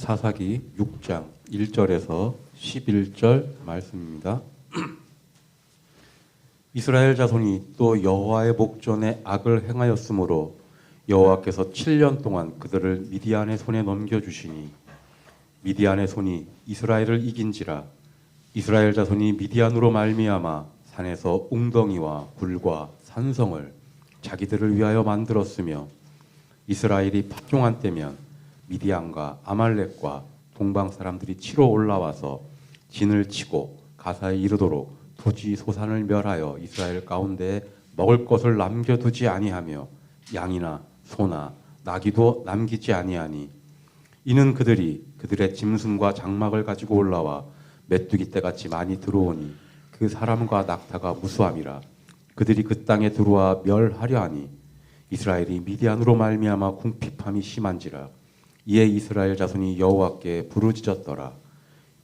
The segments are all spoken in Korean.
사사기 6장 1절에서 11절 말씀입니다. 이스라엘 자손이 또 여호와의 목전에 악을 행하였으므로 여호와께서 7년 동안 그들을 미디안의 손에 넘겨주시니 미디안의 손이 이스라엘을 이긴지라. 이스라엘 자손이 미디안으로 말미암아 산에서 웅덩이와 굴과 산성을 자기들을 위하여 만들었으며 이스라엘이 파종한 때면 미디안과 아말렉과 동방 사람들이 치러 올라와서 진을 치고 가사에 이르도록 토지 소산을 멸하여 이스라엘 가운데 먹을 것을 남겨두지 아니하며 양이나 소나 나귀도 남기지 아니하니 이는 그들이 그들의 짐승과 장막을 가지고 올라와 메뚜기 떼같이 많이 들어오니 그 사람과 낙타가 무수함이라. 그들이 그 땅에 들어와 멸하려 하니 이스라엘이 미디안으로 말미암아 궁핍함이 심한지라. 이에 이스라엘 자손이 여호와께 부르짖었더라.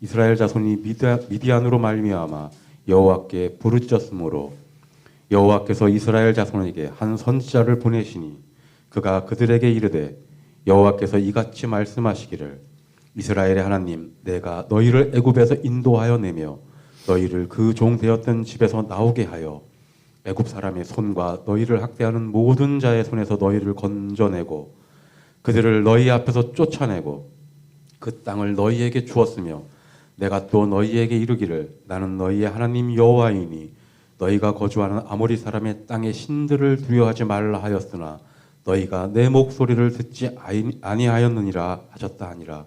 이스라엘 자손이 미디안으로 말미암아 여호와께 부르짖었으므로 여호와께서 이스라엘 자손에게 한 선지자를 보내시니 그가 그들에게 이르되 여호와께서 이같이 말씀하시기를 이스라엘의 하나님 내가 너희를 애굽에서 인도하여 내며 너희를 그 종 되었던 집에서 나오게 하여 애굽 사람의 손과 너희를 학대하는 모든 자의 손에서 너희를 건져내고 그들을 너희 앞에서 쫓아내고 그 땅을 너희에게 주었으며 내가 또 너희에게 이르기를 나는 너희의 하나님 여호와이니 너희가 거주하는 아모리 사람의 땅의 신들을 두려워하지 말라 하였으나 너희가 내 목소리를 듣지 아니하였느니라 하셨다 하니라.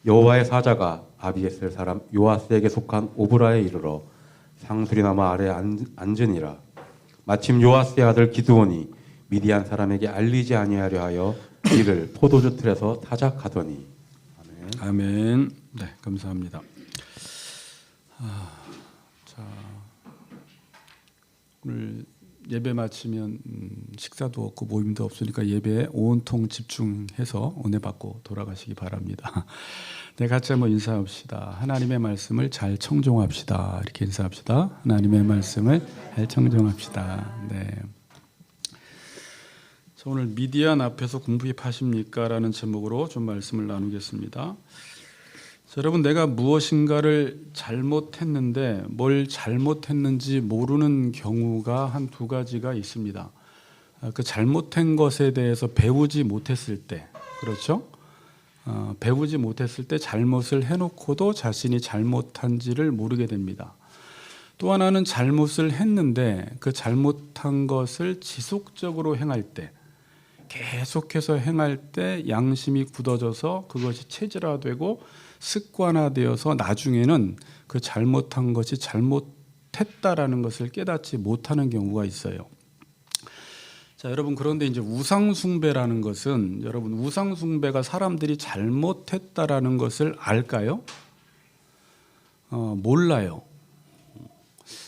여호와의 사자가 아비에셀 사람 요아스에게 속한 오브라에 이르러 상수리나무 아래 앉으니라. 마침 요아스의 아들 기드온이 미디안 사람에게 알리지 아니하려 하여 이를 포도주 틀에서 타작하더니. 아멘. 아멘. 네, 감사합니다. 자, 오늘 예배 마치면 식사도 없고 모임도 없으니까 예배에 온통 집중해서 은혜 받고 돌아가시기 바랍니다. 네, 같이 한번 인사합시다. 하나님의 말씀을 잘 청종합시다. 이렇게 인사합시다. 하나님의 말씀을 잘 청종합시다. 네. 자, 오늘 미디안 앞에서 궁핍하십니까? 라는 제목으로 좀 말씀을 나누겠습니다. 자, 여러분, 내가 무엇인가를 잘못했는데 뭘 잘못했는지 모르는 경우가 한 두 가지가 있습니다. 그 잘못한 것에 대해서 배우지 못했을 때, 그렇죠? 배우지 못했을 때 잘못을 해놓고도 자신이 잘못한지를 모르게 됩니다. 또 하나는 잘못을 했는데 그 잘못한 것을 지속적으로 행할 때, 계속해서 행할 때 양심이 굳어져서 그것이 체질화되고 습관화되어서 나중에는 그 잘못한 것이 잘못했다라는 것을 깨닫지 못하는 경우가 있어요. 자, 여러분, 그런데 이제 우상숭배라는 것은, 여러분, 우상숭배가 사람들이 잘못했다라는 것을 알까요? 몰라요.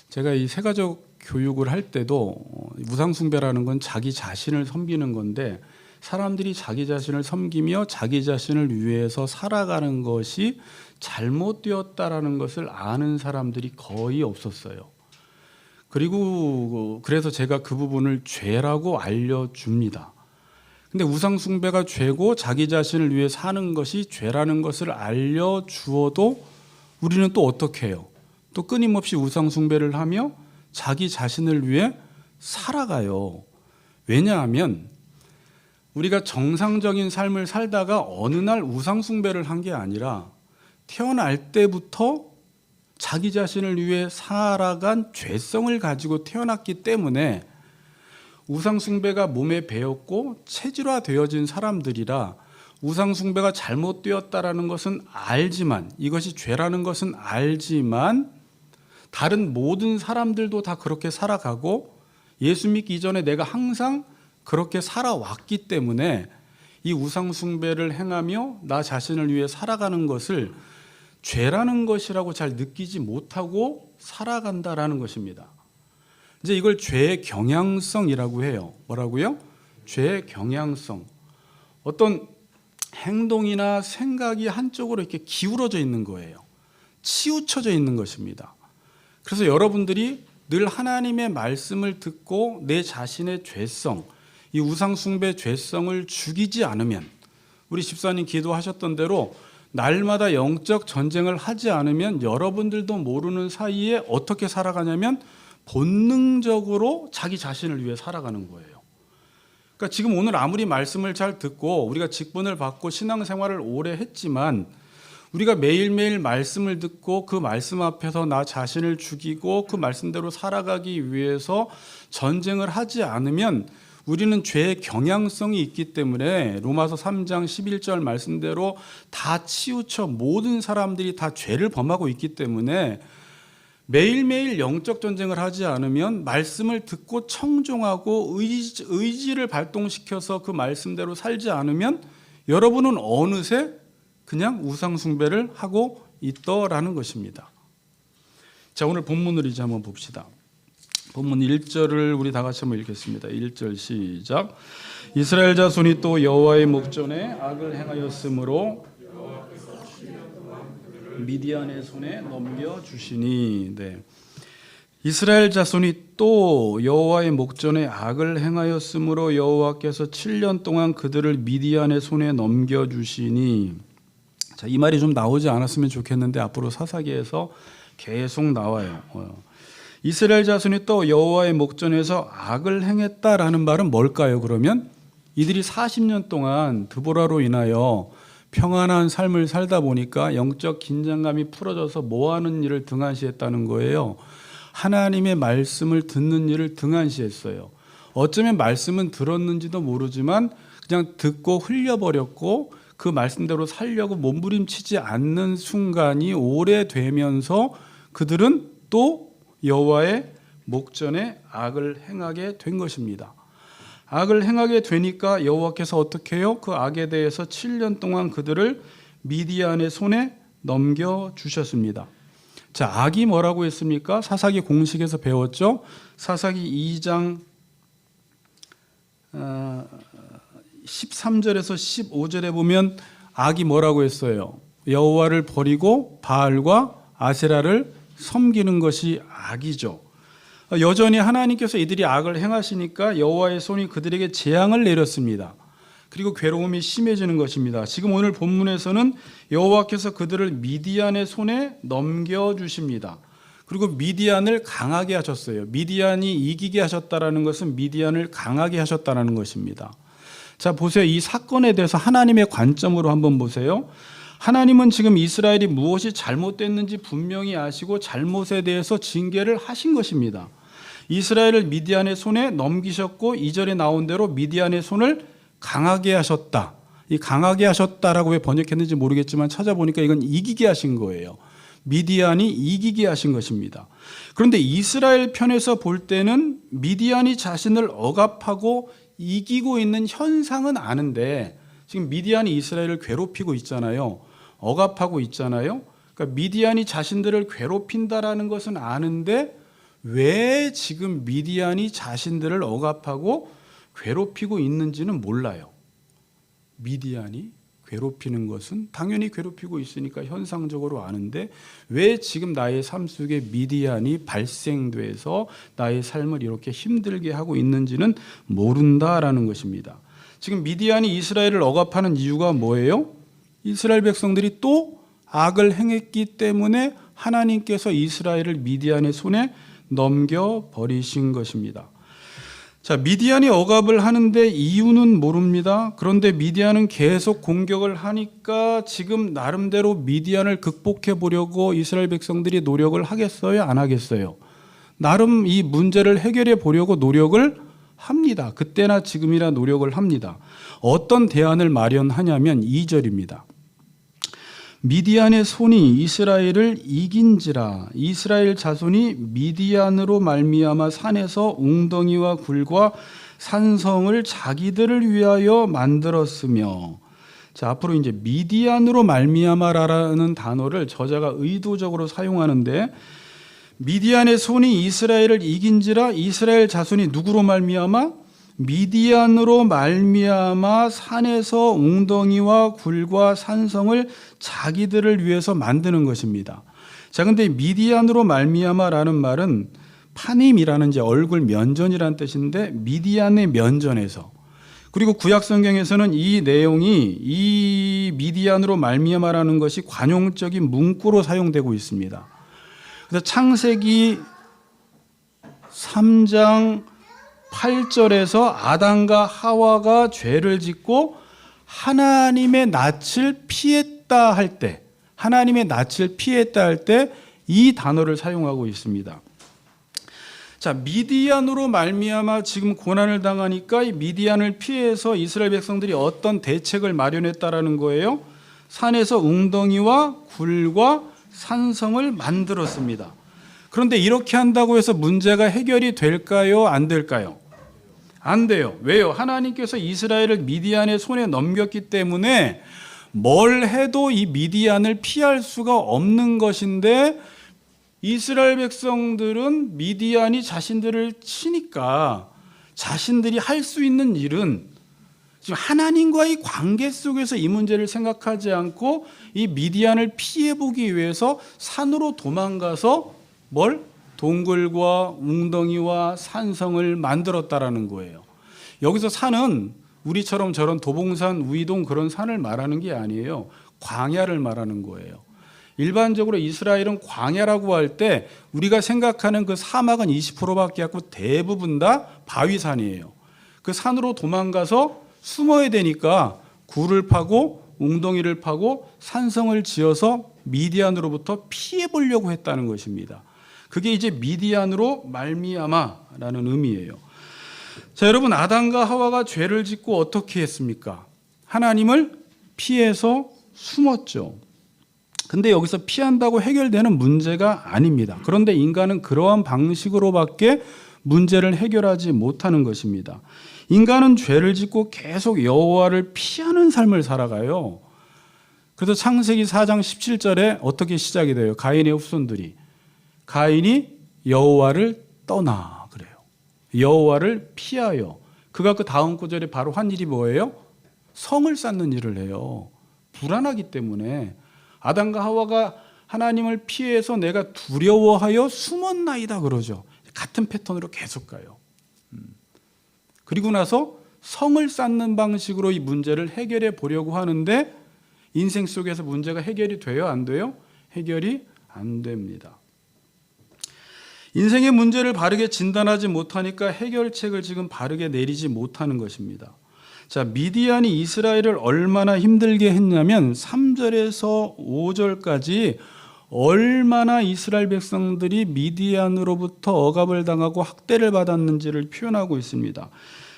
제가 이 세가족 교육을 할 때도 우상숭배라는 건 자기 자신을 섬기는 건데 사람들이 자기 자신을 섬기며 자기 자신을 위해서 살아가는 것이 잘못되었다라는 것을 아는 사람들이 거의 없었어요. 그리고 그래서 제가 그 부분을 죄라고 알려줍니다. 근데 우상숭배가 죄고 자기 자신을 위해 사는 것이 죄라는 것을 알려주어도 우리는 또 어떻게 해요? 또 끊임없이 우상숭배를 하며 자기 자신을 위해 살아가요. 왜냐하면 우리가 정상적인 삶을 살다가 어느 날 우상숭배를 한 게 아니라 태어날 때부터 자기 자신을 위해 살아간 죄성을 가지고 태어났기 때문에 우상숭배가 몸에 배었고 체질화되어진 사람들이라 우상숭배가 잘못되었다라는 것은 알지만, 이것이 죄라는 것은 알지만 다른 모든 사람들도 다 그렇게 살아가고 예수 믿기 이전에 내가 항상 그렇게 살아왔기 때문에 이 우상숭배를 행하며 나 자신을 위해 살아가는 것을 죄라는 것이라고 잘 느끼지 못하고 살아간다라는 것입니다. 이제 이걸 죄의 경향성이라고 해요. 뭐라고요? 죄의 경향성. 어떤 행동이나 생각이 한쪽으로 이렇게 기울어져 있는 거예요. 치우쳐져 있는 것입니다. 그래서 여러분들이 늘 하나님의 말씀을 듣고 내 자신의 죄성, 이 우상숭배 죄성을 죽이지 않으면, 우리 집사님 기도하셨던 대로 날마다 영적 전쟁을 하지 않으면 여러분들도 모르는 사이에 어떻게 살아가냐면 본능적으로 자기 자신을 위해 살아가는 거예요. 그러니까 지금 오늘 아무리 말씀을 잘 듣고 우리가 직분을 받고 신앙생활을 오래 했지만 우리가 매일매일 말씀을 듣고 그 말씀 앞에서 나 자신을 죽이고 그 말씀대로 살아가기 위해서 전쟁을 하지 않으면 우리는 죄의 경향성이 있기 때문에 로마서 3장 11절 말씀대로 다 치우쳐 모든 사람들이 다 죄를 범하고 있기 때문에 매일매일 영적 전쟁을 하지 않으면 말씀을 듣고 청종하고 의지를 발동시켜서 그 말씀대로 살지 않으면 여러분은 어느새 그냥 우상 숭배를 하고 있더라는 것입니다. 자, 오늘 본문을 이제 한번 봅시다. 본문 1절을 우리 다 같이 한번 읽겠습니다. 1절 시작. 이스라엘 자손이 또 여호와의 목전에 악을 행하였으므로 미디안의 손에 넘겨주시니. 네. 이스라엘 자손이 또 여호와의 목전에 악을 행하였으므로 여호와께서 7년 동안 그들을 미디안의 손에 넘겨주시니. 자, 이 말이 좀 나오지 않았으면 좋겠는데 앞으로 사사기에서 계속 나와요. 이스라엘 자손이 또 여호와의 목전에서 악을 행했다라는 말은 뭘까요? 그러면 이들이 40년 동안 드보라로 인하여 평안한 삶을 살다 보니까 영적 긴장감이 풀어져서 뭐하는 일을 등한시했다는 거예요. 하나님의 말씀을 듣는 일을 등한시했어요. 어쩌면 말씀은 들었는지도 모르지만 그냥 듣고 흘려버렸고 그 말씀대로 살려고 몸부림치지 않는 순간이 오래되면서 그들은 또 여호와의 목전에 악을 행하게 된 것입니다. 악을 행하게 되니까 여호와께서 어떻게 해요? 그 악에 대해서 7년 동안 그들을 미디안의 손에 넘겨주셨습니다. 자, 악이 뭐라고 했습니까? 사사기 공식에서 배웠죠. 사사기 2장 13절에서 15절에 보면 악이 뭐라고 했어요? 여호와를 버리고 바알과 아세라를 섬기는 것이 악이죠. 여전히 하나님께서 이들이 악을 행하시니까 여호와의 손이 그들에게 재앙을 내렸습니다. 그리고 괴로움이 심해지는 것입니다. 지금 오늘 본문에서는 여호와께서 그들을 미디안의 손에 넘겨주십니다. 그리고 미디안을 강하게 하셨어요. 미디안이 이기게 하셨다라는 것은 미디안을 강하게 하셨다라는 것입니다. 자, 보세요. 이 사건에 대해서 하나님의 관점으로 한번 보세요. 하나님은 지금 이스라엘이 무엇이 잘못됐는지 분명히 아시고 잘못에 대해서 징계를 하신 것입니다. 이스라엘을 미디안의 손에 넘기셨고 2절에 나온 대로 미디안의 손을 강하게 하셨다. 이 강하게 하셨다라고 왜 번역했는지 모르겠지만 찾아보니까 이건 이기게 하신 거예요. 미디안이 이기게 하신 것입니다. 그런데 이스라엘 편에서 볼 때는 미디안이 자신을 억압하고 이기고 있는 현상은 아는데 지금 미디안이 이스라엘을 괴롭히고 있잖아요. 억압하고 있잖아요. 그러니까 미디안이 자신들을 괴롭힌다라는 것은 아는데 왜 지금 미디안이 자신들을 억압하고 괴롭히고 있는지는 몰라요. 미디안이 괴롭히는 것은 당연히 괴롭히고 있으니까 현상적으로 아는데 왜 지금 나의 삶 속에 미디안이 발생돼서 나의 삶을 이렇게 힘들게 하고 있는지는 모른다라는 것입니다. 지금 미디안이 이스라엘을 억압하는 이유가 뭐예요? 이스라엘 백성들이 또 악을 행했기 때문에 하나님께서 이스라엘을 미디안의 손에 넘겨버리신 것입니다. 자, 미디안이 억압을 하는데 이유는 모릅니다. 그런데 미디안은 계속 공격을 하니까 지금 나름대로 미디안을 극복해 보려고 이스라엘 백성들이 노력을 하겠어요? 안 하겠어요? 나름 이 문제를 해결해 보려고 노력을 합니다. 그때나 지금이나 노력을 합니다. 어떤 대안을 마련하냐면 2절입니다. 미디안의 손이 이스라엘을 이긴지라 이스라엘 자손이 미디안으로 말미암아 산에서 웅덩이와 굴과 산성을 자기들을 위하여 만들었으며. 자, 앞으로 이제 미디안으로 말미암아라는 단어를 저자가 의도적으로 사용하는데 미디안의 손이 이스라엘을 이긴지라 이스라엘 자손이 누구로 말미암아? 미디안으로 말미암아 산에서 웅덩이와 굴과 산성을 자기들을 위해서 만드는 것입니다. 자, 근데 미디안으로 말미암아라는 말은 파님이라는 이제 얼굴 면전이라는 뜻인데 미디안의 면전에서 그리고 구약 성경에서는 이 내용이 이 미디안으로 말미암아라는 것이 관용적인 문구로 사용되고 있습니다. 그래서 창세기 3장 8절에서 아담과 하와가 죄를 짓고 하나님의 낯을 피했다 할 때, 하나님의 낯을 피했다 할 때 이 단어를 사용하고 있습니다. 자, 미디안으로 말미암아 지금 고난을 당하니까 이 미디안을 피해서 이스라엘 백성들이 어떤 대책을 마련했다라는 거예요. 산에서 웅덩이와 굴과 산성을 만들었습니다. 그런데 이렇게 한다고 해서 문제가 해결이 될까요? 안 될까요? 안 돼요. 왜요? 하나님께서 이스라엘을 미디안의 손에 넘겼기 때문에 뭘 해도 이 미디안을 피할 수가 없는 것인데 이스라엘 백성들은 미디안이 자신들을 치니까 자신들이 할 수 있는 일은 지금 하나님과의 관계 속에서 이 문제를 생각하지 않고 이 미디안을 피해보기 위해서 산으로 도망가서 뭘? 동굴과 웅덩이와 산성을 만들었다라는 거예요. 여기서 산은 우리처럼 저런 도봉산, 우이동 그런 산을 말하는 게 아니에요. 광야를 말하는 거예요. 일반적으로 이스라엘은 광야라고 할 때 우리가 생각하는 그 사막은 20%밖에 없고 대부분 다 바위산이에요. 그 산으로 도망가서 숨어야 되니까 굴을 파고 웅덩이를 파고 산성을 지어서 미디안으로부터 피해 보려고 했다는 것입니다. 그게 이제 미디안으로 말미암아라는 의미예요. 자, 여러분, 아담과 하와가 죄를 짓고 어떻게 했습니까? 하나님을 피해서 숨었죠. 근데 여기서 피한다고 해결되는 문제가 아닙니다. 그런데 인간은 그러한 방식으로밖에 문제를 해결하지 못하는 것입니다. 인간은 죄를 짓고 계속 여호와를 피하는 삶을 살아가요. 그래서 창세기 4장 17절에 어떻게 시작이 돼요? 가인의 후손들이. 가인이 여호와를 떠나 그래요. 여호와를 피하여. 그가 그 다음 구절에 바로 한 일이 뭐예요? 성을 쌓는 일을 해요. 불안하기 때문에. 아담과 하와가 하나님을 피해서 내가 두려워하여 숨었나이다 그러죠. 같은 패턴으로 계속 가요. 그리고 나서 성을 쌓는 방식으로 이 문제를 해결해 보려고 하는데 인생 속에서 문제가 해결이 돼요? 안 돼요? 해결이 안 됩니다. 인생의 문제를 바르게 진단하지 못하니까 해결책을 지금 바르게 내리지 못하는 것입니다. 자, 미디안이 이스라엘을 얼마나 힘들게 했냐면 3절에서 5절까지 얼마나 이스라엘 백성들이 미디안으로부터 억압을 당하고 학대를 받았는지를 표현하고 있습니다.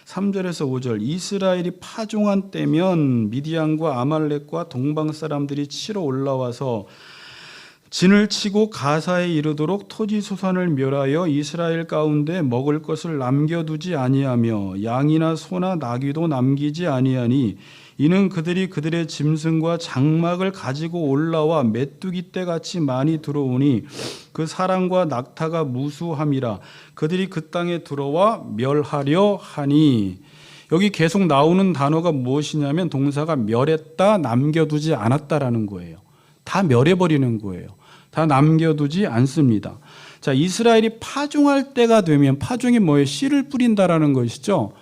3절에서 5절 이스라엘이 파종한 때면 미디안과 아말렉과 동방 사람들이 치러 올라와서 진을 치고 가사에 이르도록 토지 소산을 멸하여 이스라엘 가운데 먹을 것을 남겨두지 아니하며 양이나 소나 나귀도 남기지 아니하니 이는 그들이 그들의 짐승과 장막을 가지고 올라와 메뚜기 떼같이 많이 들어오니 그 사람과 낙타가 무수함이라 그들이 그 땅에 들어와 멸하려 하니. 여기 계속 나오는 단어가 무엇이냐면 동사가 멸했다, 남겨두지 않았다라는 거예요. 다 멸해버리는 거예요. 다 남겨두지 않습니다. 자, 이스라엘이 파종할 때가 되면 파종이 뭐예요? 씨를 뿌린다라는 것이죠.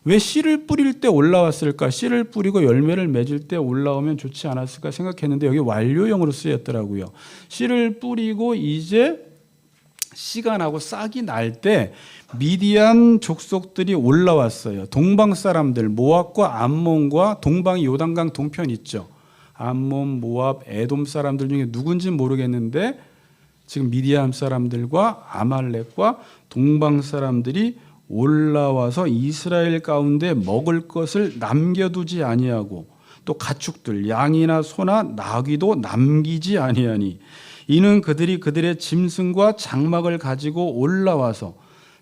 왜 씨를 뿌릴 때 올라왔을까? 씨를 뿌리고 열매를 맺을 때 올라오면 좋지 않았을까 생각했는데 여기 완료형으로 쓰였더라고요. 씨를 뿌리고 이제 씨가 나고 싹이 날 때 미디안 족속들이 올라왔어요. 동방 사람들 모압과 암몬과 동방이 요단강 동편 있죠. 암몬, 모압, 에돔 사람들 중에 누군지는 모르겠는데 지금 미디안 사람들과 아말렉과 동방 사람들이 올라와서 이스라엘 가운데 먹을 것을 남겨두지 아니하고 또 가축들 양이나 소나 나귀도 남기지 아니하니 이는 그들이 그들의 짐승과 장막을 가지고 올라와서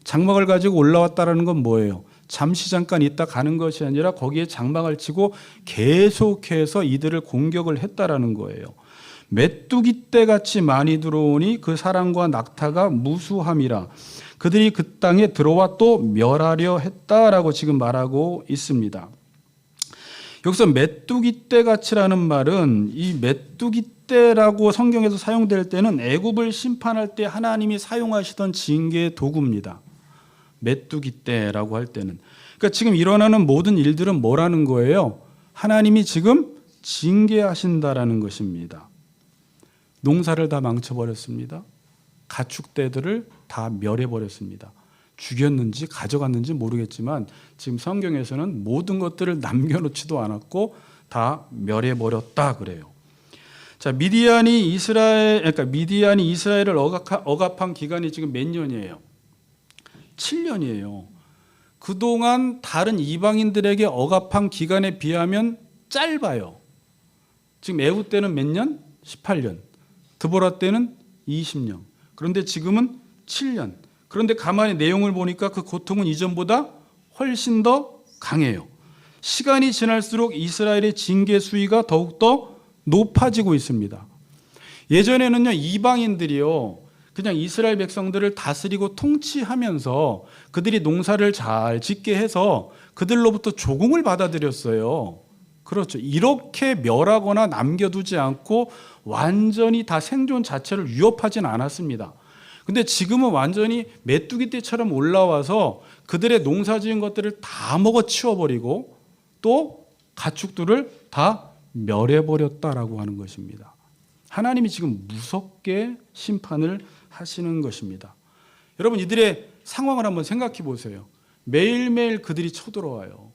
장막을 가지고 올라왔다라는 건 뭐예요? 잠시 잠깐 있다 가는 것이 아니라 거기에 장막을 치고 계속해서 이들을 공격을 했다라는 거예요. 메뚜기 떼같이 많이 들어오니 그 사람과 낙타가 무수함이라 그들이 그 땅에 들어와 또 멸하려 했다라고 지금 말하고 있습니다. 여기서 메뚜기 떼같이라는 말은 이 메뚜기 떼라고 성경에서 사용될 때는 애굽을 심판할 때 하나님이 사용하시던 징계의 도구입니다. 메뚜기 떼라고 할 때는. 그러니까 지금 일어나는 모든 일들은 뭐라는 거예요? 하나님이 지금 징계하신다라는 것입니다. 농사를 다 망쳐버렸습니다. 가축대들을 다 멸해버렸습니다. 죽였는지 가져갔는지 모르겠지만 지금 성경에서는 모든 것들을 남겨놓지도 않았고 다 멸해버렸다 그래요. 자, 미디안이 이스라엘을 억압한 기간이 지금 몇 년이에요? 7년이에요. 그동안 다른 이방인들에게 억압한 기간에 비하면 짧아요. 지금 에후 때는 몇 년? 18년. 드보라 때는 20년. 그런데 지금은 7년. 그런데 가만히 내용을 보니까 그 고통은 이전보다 훨씬 더 강해요. 시간이 지날수록 이스라엘의 징계 수위가 더욱더 높아지고 있습니다. 예전에는요, 이방인들이요, 그냥 이스라엘 백성들을 다스리고 통치하면서 그들이 농사를 잘 짓게 해서 그들로부터 조공을 받아들였어요. 그렇죠. 이렇게 멸하거나 남겨두지 않고 완전히 다 생존 자체를 위협하진 않았습니다. 근데 지금은 완전히 메뚜기 떼처럼 올라와서 그들의 농사 지은 것들을 다 먹어 치워버리고 또 가축들을 다 멸해버렸다라고 하는 것입니다. 하나님이 지금 무섭게 심판을 하시는 것입니다. 여러분, 이들의 상황을 한번 생각해 보세요. 매일매일 그들이 쳐들어와요.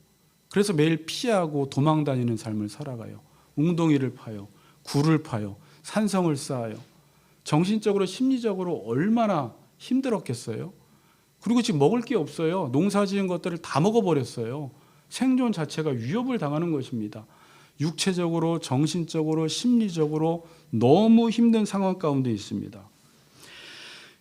그래서 매일 피하고 도망다니는 삶을 살아가요. 웅덩이를 파요. 굴을 파요. 산성을 쌓아요. 정신적으로 심리적으로 얼마나 힘들었겠어요. 그리고 지금 먹을 게 없어요. 농사 지은 것들을 다 먹어버렸어요. 생존 자체가 위협을 당하는 것입니다. 육체적으로, 정신적으로, 심리적으로 너무 힘든 상황 가운데 있습니다.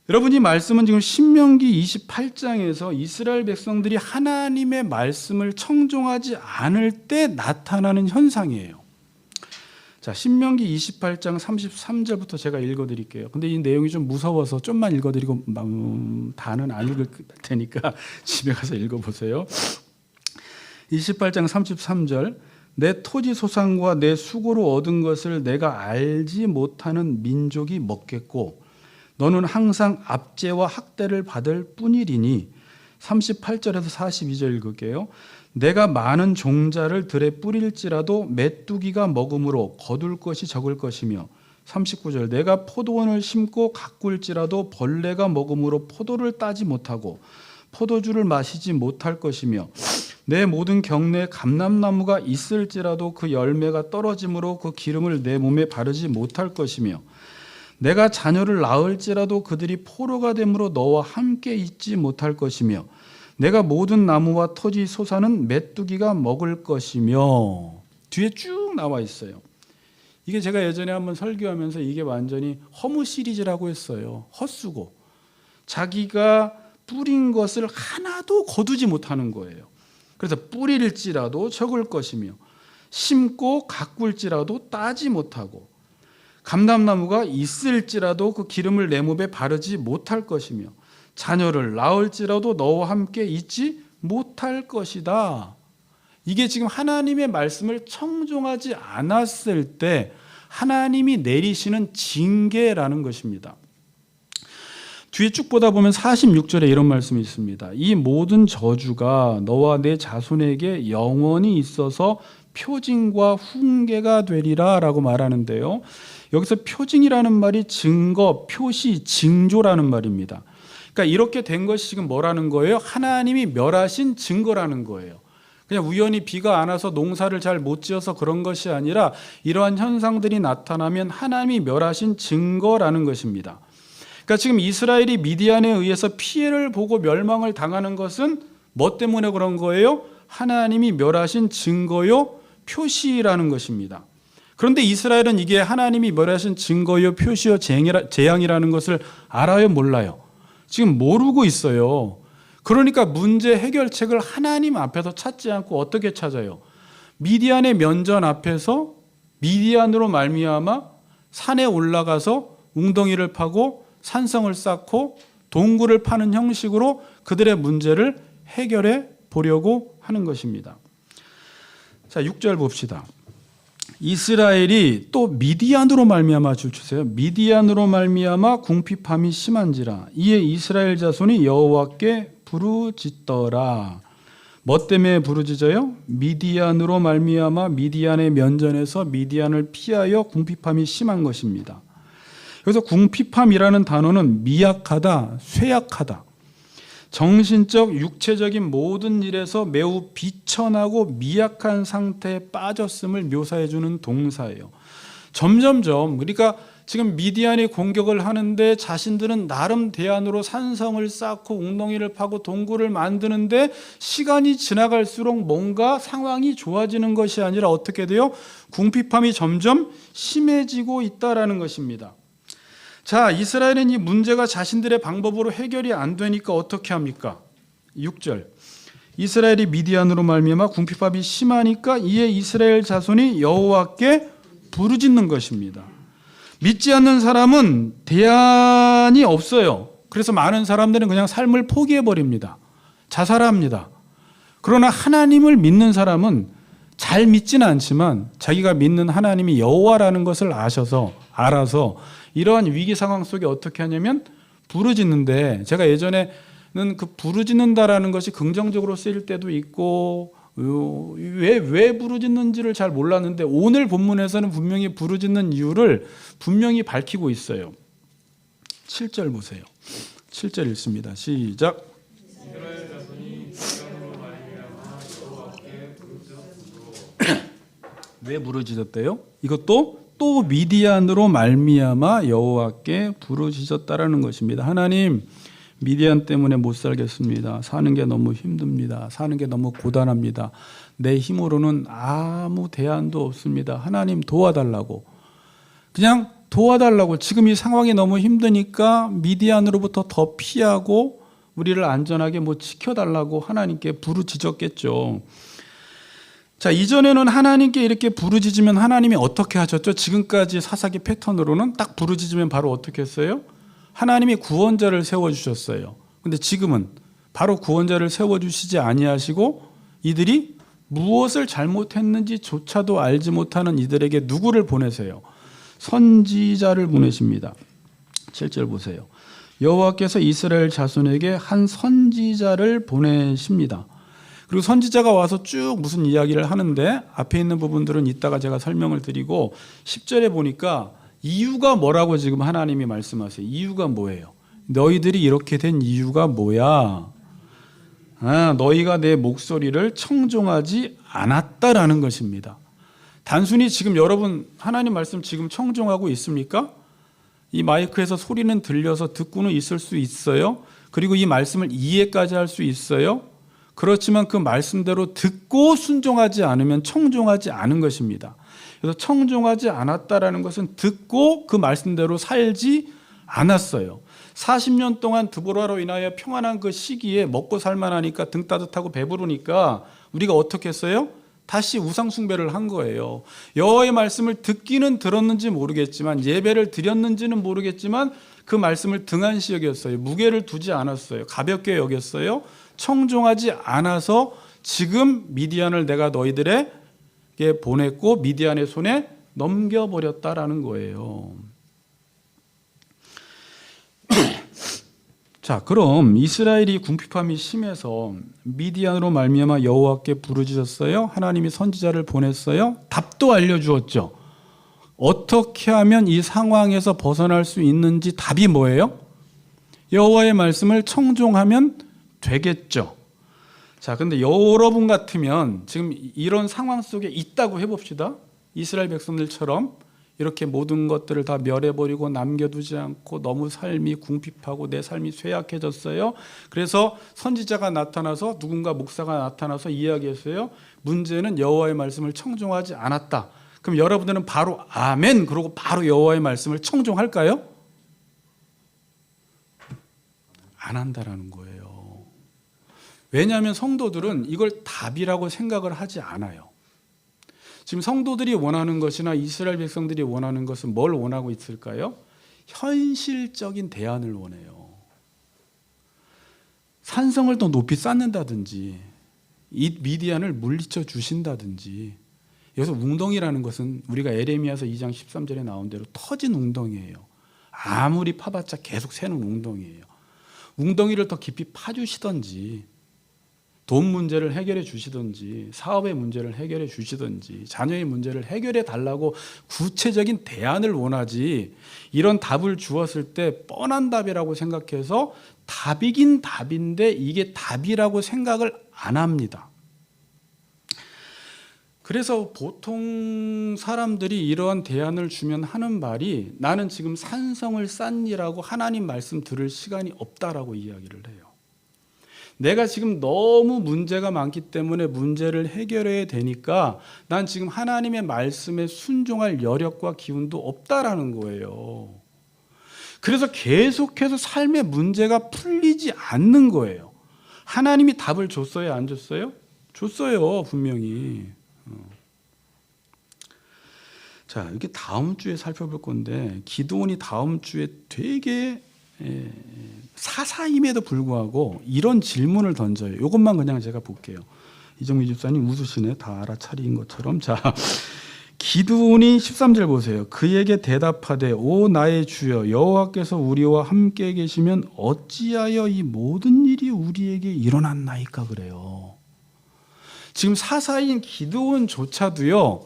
여러분, 이 말씀은 지금 신명기 28장에서 이스라엘 백성들이 하나님의 말씀을 청종하지 않을 때 나타나는 현상이에요. 자, 신명기 28장 33절부터 제가 읽어드릴게요. 근데 이 내용이 좀 무서워서 좀만 읽어드리고 다는 안 읽을 테니까 집에 가서 읽어보세요. 28장 33절, 내 토지 소산과 내 수고로 얻은 것을 내가 알지 못하는 민족이 먹겠고 너는 항상 압제와 학대를 받을 뿐이리니. 38절에서 42절 읽을게요. 내가 많은 종자를 들에 뿌릴지라도 메뚜기가 먹음으로 거둘 것이 적을 것이며. 39절, 내가 포도원을 심고 가꿀지라도 벌레가 먹음으로 포도를 따지 못하고 포도주를 마시지 못할 것이며, 내 모든 경내에 감람나무가 있을지라도 그 열매가 떨어짐으로 그 기름을 내 몸에 바르지 못할 것이며, 내가 자녀를 낳을지라도 그들이 포로가 됨으로 너와 함께 있지 못할 것이며, 내가 모든 나무와 토지 소사는 메뚜기가 먹을 것이며. 뒤에 쭉 나와 있어요. 이게 제가 예전에 한번 설교하면서 이게 완전히 허무 시리즈라고 했어요. 헛수고. 자기가 뿌린 것을 하나도 거두지 못하는 거예요. 그래서 뿌릴지라도 적을 것이며, 심고 가꿀지라도 따지 못하고, 감람나무가 있을지라도 그 기름을 내 몸에 바르지 못할 것이며, 자녀를 낳을지라도 너와 함께 있지 못할 것이다. 이게 지금 하나님의 말씀을 청종하지 않았을 때 하나님이 내리시는 징계라는 것입니다. 뒤에 쭉 보다 보면 46절에 이런 말씀이 있습니다. 이 모든 저주가 너와 내 자손에게 영원히 있어서 표징과 훈계가 되리라 라고 말하는데요. 여기서 표징이라는 말이 증거, 표시, 징조라는 말입니다. 그러니까 이렇게 된 것이 지금 뭐라는 거예요? 하나님이 멸하신 증거라는 거예요. 그냥 우연히 비가 안 와서 농사를 잘 못 지어서 그런 것이 아니라 이러한 현상들이 나타나면 하나님이 멸하신 증거라는 것입니다. 그러니까 지금 이스라엘이 미디안에 의해서 피해를 보고 멸망을 당하는 것은 뭐 때문에 그런 거예요? 하나님이 멸하신 증거요, 표시라는 것입니다. 그런데 이스라엘은 이게 하나님이 멸하신 증거요, 표시요, 재앙이라는 것을 알아요, 몰라요? 지금 모르고 있어요. 그러니까 문제 해결책을 하나님 앞에서 찾지 않고 어떻게 찾아요? 미디안의 면전 앞에서 미디안으로 말미암아 산에 올라가서 웅덩이를 파고 산성을 쌓고 동굴을 파는 형식으로 그들의 문제를 해결해 보려고 하는 것입니다. 자, 6절 봅시다. 이스라엘이 또 미디안으로 말미암아, 주세요. 미디안으로 말미암아 궁핍함이 심한지라 이에 이스라엘 자손이 여호와께 부르짖더라. 뭐 때문에 부르짖어요? 미디안으로 말미암아 미디안의 면전에서 미디안을 피하여 궁핍함이 심한 것입니다. 그래서 궁핍함이라는 단어는 미약하다, 쇠약하다, 정신적, 육체적인 모든 일에서 매우 비천하고 미약한 상태에 빠졌음을 묘사해 주는 동사예요. 점점점, 그러니까 지금 미디안이 공격을 하는데 자신들은 나름 대안으로 산성을 쌓고 웅덩이를 파고 동굴을 만드는데 시간이 지나갈수록 뭔가 상황이 좋아지는 것이 아니라 어떻게 돼요? 궁핍함이 점점 심해지고 있다라는 것입니다. 자, 이스라엘은 이 문제가 자신들의 방법으로 해결이 안 되니까 어떻게 합니까? 6절. 이스라엘이 미디안으로 말미암아 궁핍함이 심하니까 이에 이스라엘 자손이 여호와께 부르짖는 것입니다. 믿지 않는 사람은 대안이 없어요. 그래서 많은 사람들은 그냥 삶을 포기해 버립니다. 자살합니다. 그러나 하나님을 믿는 사람은 잘 믿지는 않지만 자기가 믿는 하나님이 여호와라는 것을 알아서 이러한 위기 상황 속에 어떻게 하냐면 부르짖는데, 제가 예전에는 그 부르짖는다라는 것이 긍정적으로 쓰일 때도 있고 왜 부르짖는지를 잘 몰랐는데 오늘 본문에서는 분명히 부르짖는 이유를 분명히 밝히고 있어요. 7절 보세요. 7절 읽습니다. 시작. 왜 부르짖었대요? 이것도 또 미디안으로 말미암아 여호와께 부르짖었다라는 것입니다. 하나님, 미디안 때문에 못 살겠습니다. 사는 게 너무 힘듭니다. 사는 게 너무 고단합니다. 내 힘으로는 아무 대안도 없습니다. 하나님 도와달라고. 그냥 도와달라고. 지금 이 상황이 너무 힘드니까 미디안으로부터 더 피하고 우리를 안전하게 지켜달라고 하나님께 부르짖었겠죠. 자, 이전에는 하나님께 이렇게 부르짖으면 하나님이 어떻게 하셨죠? 지금까지 사사기 패턴으로는 딱 부르짖으면 바로 어떻게 했어요? 하나님이 구원자를 세워주셨어요. 근데 지금은 바로 구원자를 세워주시지 아니하시고 이들이 무엇을 잘못했는지조차도 알지 못하는 이들에게 누구를 보내세요? 선지자를 보내십니다. 7절 보세요. 여호와께서 이스라엘 자손에게 한 선지자를 보내십니다. 그리고 선지자가 와서 쭉 무슨 이야기를 하는데 앞에 있는 부분들은 이따가 제가 설명을 드리고 10절에 보니까 이유가 뭐라고 지금 하나님이 말씀하세요. 이유가 뭐예요? 너희들이 이렇게 된 이유가 뭐야? 너희가 내 목소리를 청종하지 않았다라는 것입니다. 단순히 지금 여러분 하나님 말씀 지금 청종하고 있습니까? 이 마이크에서 소리는 들려서 듣고는 있을 수 있어요. 그리고 이 말씀을 이해까지 할 수 있어요. 그렇지만 그 말씀대로 듣고 순종하지 않으면 청종하지 않은 것입니다. 그래서 청종하지 않았다라는 것은 듣고 그 말씀대로 살지 않았어요. 40년 동안 드보라로 인하여 평안한 그 시기에 먹고 살만하니까 등 따뜻하고 배부르니까 우리가 어떻게 했어요? 다시 우상 숭배를 한 거예요. 여호와의 말씀을 듣기는 들었는지 모르겠지만 예배를 드렸는지는 모르겠지만 그 말씀을 등한시 여겼어요. 무게를 두지 않았어요. 가볍게 여겼어요. 청종하지 않아서 지금 미디안을 내가 너희들에게 보냈고 미디안의 손에 넘겨버렸다라는 거예요. 자, 그럼 이스라엘이 궁핍함이 심해서 미디안으로 말미암아 여호와께 부르짖었어요. 하나님이 선지자를 보냈어요. 답도 알려주었죠. 어떻게 하면 이 상황에서 벗어날 수 있는지 답이 뭐예요? 여호와의 말씀을 청종하면 되겠죠. 자, 근데 여러분 같으면 지금 이런 상황 속에 있다고 해봅시다. 이스라엘 백성들처럼 이렇게 모든 것들을 다 멸해버리고 남겨두지 않고 너무 삶이 궁핍하고 내 삶이 쇠약해졌어요. 그래서 선지자가 나타나서 누군가 목사가 나타나서 이야기했어요. 문제는 여호와의 말씀을 청종하지 않았다. 그럼 여러분들은 바로 아멘 그러고 바로 여호와의 말씀을 청종할까요? 안 한다라는 거예요. 왜냐하면 성도들은 이걸 답이라고 생각을 하지 않아요. 지금 성도들이 원하는 것이나 이스라엘 백성들이 원하는 것은 뭘 원하고 있을까요? 현실적인 대안을 원해요. 산성을 더 높이 쌓는다든지 이 미디안을 물리쳐 주신다든지. 여기서 웅덩이라는 것은 우리가 에레미야서 2장 13절에 나온 대로 터진 웅덩이에요. 아무리 파봤자 계속 새는 웅덩이에요. 웅덩이를 더 깊이 파주시던지 돈 문제를 해결해 주시든지 사업의 문제를 해결해 주시든지 자녀의 문제를 해결해 달라고 구체적인 대안을 원하지, 이런 답을 주었을 때 뻔한 답이라고 생각해서 답이긴 답인데 이게 답이라고 생각을 안 합니다. 그래서 보통 사람들이 이러한 대안을 주면 하는 말이, 나는 지금 산성을 쌓니라고 하나님 말씀 들을 시간이 없다라고 이야기를 해요. 내가 지금 너무 문제가 많기 때문에 문제를 해결해야 되니까 난 지금 하나님의 말씀에 순종할 여력과 기운도 없다라는 거예요. 그래서 계속해서 삶의 문제가 풀리지 않는 거예요. 하나님이 답을 줬어요, 안 줬어요? 줬어요, 분명히. 자, 이렇게 다음 주에 살펴볼 건데, 기드온이 다음 주에 되게 사사임에도 불구하고 이런 질문을 던져요. 이것만 그냥 제가 볼게요. 이정미 집사님 웃으시네. 다 알아차린 것처럼. 자, 기드온이 13절 보세요. 그에게 대답하되 오 나의 주여 여호와께서 우리와 함께 계시면 어찌하여 이 모든 일이 우리에게 일어났나이까 그래요. 지금 사사인 기드온조차도요,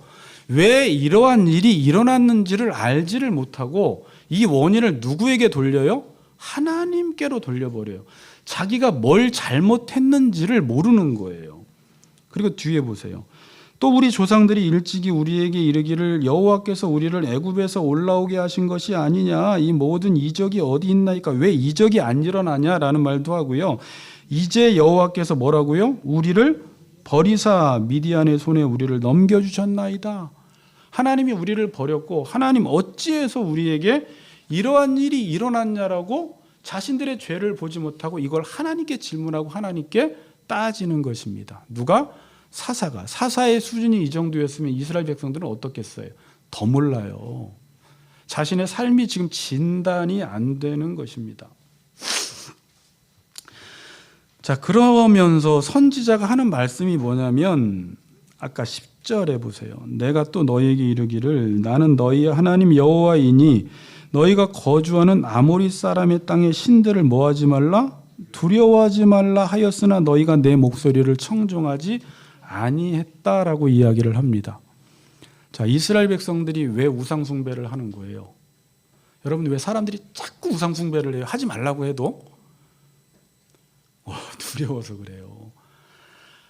왜 이러한 일이 일어났는지를 알지를 못하고 이 원인을 누구에게 돌려요? 하나님께로 돌려버려요. 자기가 뭘 잘못했는지를 모르는 거예요. 그리고 뒤에 보세요. 또 우리 조상들이 일찍이 우리에게 이르기를 여호와께서 우리를 애굽에서 올라오게 하신 것이 아니냐, 이 모든 이적이 어디 있나이까, 왜 이적이 안 일어나냐라는 말도 하고요. 이제 여호와께서 뭐라고요? 우리를 버리사 미디안의 손에 우리를 넘겨주셨나이다. 하나님이 우리를 버렸고 하나님 어찌해서 우리에게 이러한 일이 일어났냐라고 자신들의 죄를 보지 못하고 이걸 하나님께 질문하고 하나님께 따지는 것입니다. 누가? 사사가. 사사의 수준이 이 정도였으면 이스라엘 백성들은 어떻겠어요? 더 몰라요. 자신의 삶이 지금 진단이 안 되는 것입니다. 자, 그러면서 선지자가 하는 말씀이 뭐냐면 아까 10절에 보세요. 내가 또 너희에게 이르기를 나는 너희의 하나님 여호와이니 너희가 거주하는 아모리 사람의 땅의 신들을 뭐하지 말라? 두려워하지 말라 하였으나 너희가 내 목소리를 청종하지 아니했다라고 이야기를 합니다. 자, 이스라엘 백성들이 왜 우상 숭배를 하는 거예요? 여러분, 왜 사람들이 자꾸 우상 숭배를 해요? 하지 말라고 해도 두려워서 그래요.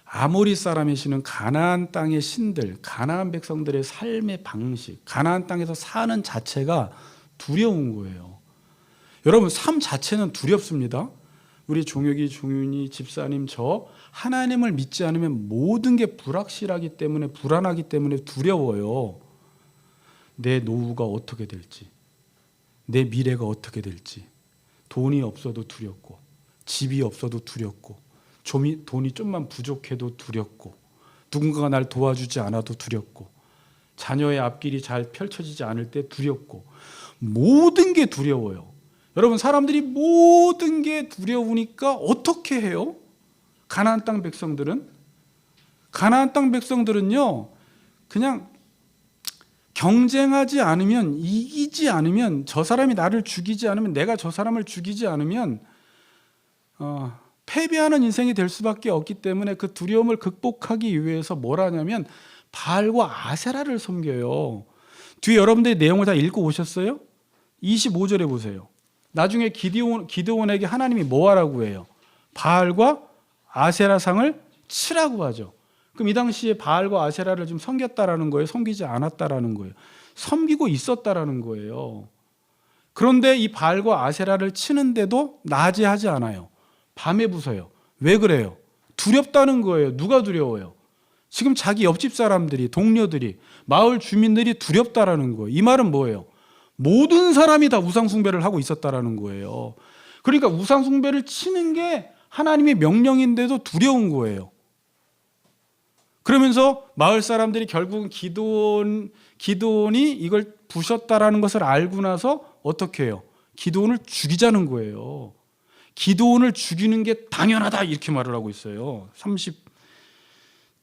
아모리 사람이시는 가나안 땅의 신들, 가나안 백성들의 삶의 방식, 가나안 땅에서 사는 자체가 두려운 거예요. 여러분, 삶 자체는 두렵습니다. 우리 종혁이, 종윤이, 집사님, 저 하나님을 믿지 않으면 모든 게 불확실하기 때문에, 불안하기 때문에 두려워요. 내 노후가 어떻게 될지, 내 미래가 어떻게 될지, 돈이 없어도 두렵고, 집이 없어도 두렵고, 돈이 좀만 부족해도 두렵고, 누군가가 날 도와주지 않아도 두렵고, 자녀의 앞길이 잘 펼쳐지지 않을 때 두렵고, 모든 게 두려워요. 여러분, 사람들이 모든 게 두려우니까 어떻게 해요? 가나안 땅 백성들은요, 그냥 경쟁하지 않으면, 이기지 않으면, 저 사람이 나를 죽이지 않으면, 내가 저 사람을 죽이지 않으면 패배하는 인생이 될 수밖에 없기 때문에 그 두려움을 극복하기 위해서 뭘 하냐면 바알과 아세라를 섬겨요. 뒤에 여러분들이 내용을 다 읽고 오셨어요? 25절에 보세요. 나중에 기드온에게 하나님이 뭐 하라고 해요? 바알과 아세라 상을 치라고 하죠. 그럼 이 당시에 바알과 아세라를 좀 섬겼다라는 거예요? 섬기지 않았다라는 거예요? 섬기고 있었다라는 거예요. 그런데 이 바알과 아세라를 치는데도 낮에 하지 않아요. 밤에 부숴요. 왜 그래요? 두렵다는 거예요. 누가 두려워요? 지금 자기 옆집 사람들이, 동료들이, 마을 주민들이 두렵다라는 거예요. 이 말은 뭐예요? 모든 사람이 다 우상 숭배를 하고 있었다라는 거예요. 그러니까 우상 숭배를 치는 게 하나님의 명령인데도 두려운 거예요. 그러면서 마을 사람들이 결국은 기드온이 이걸 부셨다라는 것을 알고 나서 어떻게 해요? 기드온을 죽이자는 거예요. 기드온을 죽이는 게 당연하다 이렇게 말을 하고 있어요.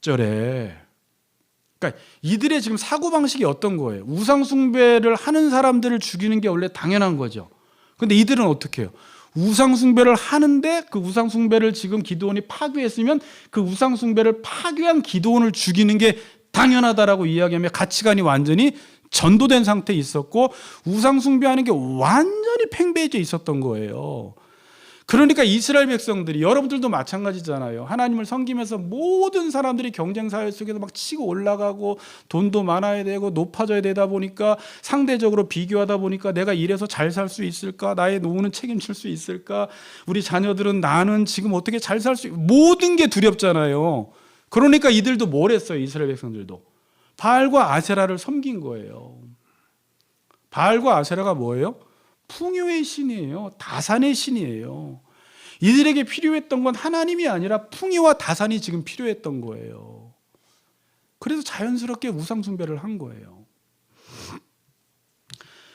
30절에. 그러니까 이들의 지금 사고방식이 어떤 거예요? 우상 숭배를 하는 사람들을 죽이는 게 원래 당연한 거죠. 근데 이들은 어떻게 해요? 우상 숭배를 하는데 그 우상 숭배를 지금 기드온이 파괴했으면 그 우상 숭배를 파괴한 기드온을 죽이는 게 당연하다라고 이야기하며 가치관이 완전히 전도된 상태에 있었고 우상 숭배하는 게 완전히 팽배해져 있었던 거예요. 그러니까 이스라엘 백성들이, 여러분들도 마찬가지잖아요. 하나님을 섬기면서 모든 사람들이 경쟁사회 속에서 막 치고 올라가고 돈도 많아야 되고 높아져야 되다 보니까 상대적으로 비교하다 보니까 내가 이래서 잘 살 수 있을까? 나의 노후는 책임질 수 있을까? 우리 자녀들은 나는 지금 어떻게 잘 살 수 모든 게 두렵잖아요. 그러니까 이들도 뭘 했어요? 이스라엘 백성들도 바알과 아세라를 섬긴 거예요. 바알과 아세라가 뭐예요? 풍요의 신이에요. 다산의 신이에요. 이들에게 필요했던 건 하나님이 아니라 풍요와 다산이 지금 필요했던 거예요. 그래서 자연스럽게 우상 숭배를 한 거예요.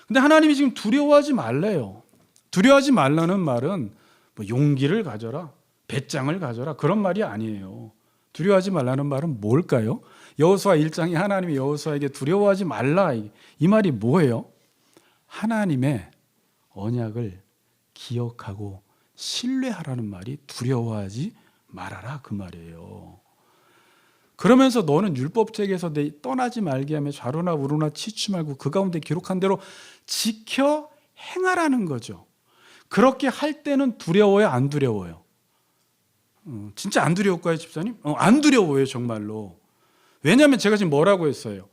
근데 하나님이 지금 두려워하지 말래요. 두려워하지 말라는 말은 뭐 용기를 가져라, 배짱을 가져라 그런 말이 아니에요. 두려워하지 말라는 말은 뭘까요? 여호수아 1장에 하나님이 여호수아에게 두려워하지 말라 이 말이 뭐예요? 하나님의 언약을 기억하고 신뢰하라는 말이 두려워하지 말아라 그 말이에요. 그러면서 너는 율법책에서 떠나지 말게 하며 좌로나 우로나 치지 말고 그 가운데 기록한 대로 지켜 행하라는 거죠. 그렇게 할 때는 두려워요, 안 두려워요? 진짜 안 두려울까요, 집사님? 안 두려워요, 정말로. 왜냐하면 제가 지금 뭐라고 했어요?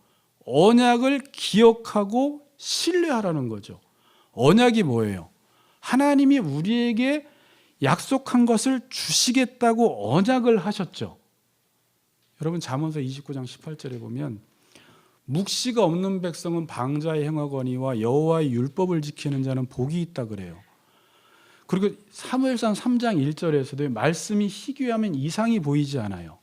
언약을 기억하고 신뢰하라는 거죠. 언약이 뭐예요? 하나님이 우리에게 약속한 것을 주시겠다고 언약을 하셨죠. 여러분 잠언서 29장 18절에 보면 묵시가 없는 백성은 방자에 행하거니와 여호와의 율법을 지키는 자는 복이 있다 그래요. 그리고 사무엘상 3장 1절에서도 말씀이 희귀하면 이상이 보이지 않아요.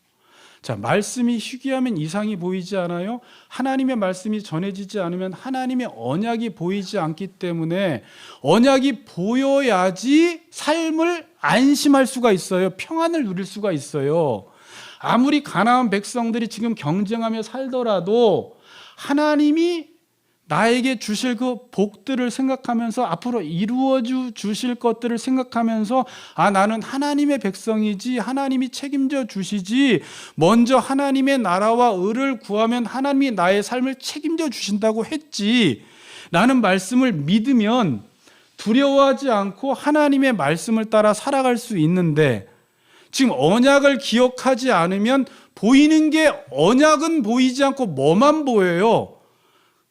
자, 말씀이 희귀하면 이상이 보이지 않아요. 하나님의 말씀이 전해지지 않으면 하나님의 언약이 보이지 않기 때문에 언약이 보여야지 삶을 안심할 수가 있어요. 평안을 누릴 수가 있어요. 아무리 가나안 백성들이 지금 경쟁하며 살더라도 하나님이 나에게 주실 그 복들을 생각하면서 앞으로 이루어 주실 것들을 생각하면서 나는 하나님의 백성이지 하나님이 책임져 주시지 먼저 하나님의 나라와 의를 구하면 하나님이 나의 삶을 책임져 주신다고 했지 라는 말씀을 믿으면 두려워하지 않고 하나님의 말씀을 따라 살아갈 수 있는데 지금 언약을 기억하지 않으면 보이는 게 언약은 보이지 않고 뭐만 보여요?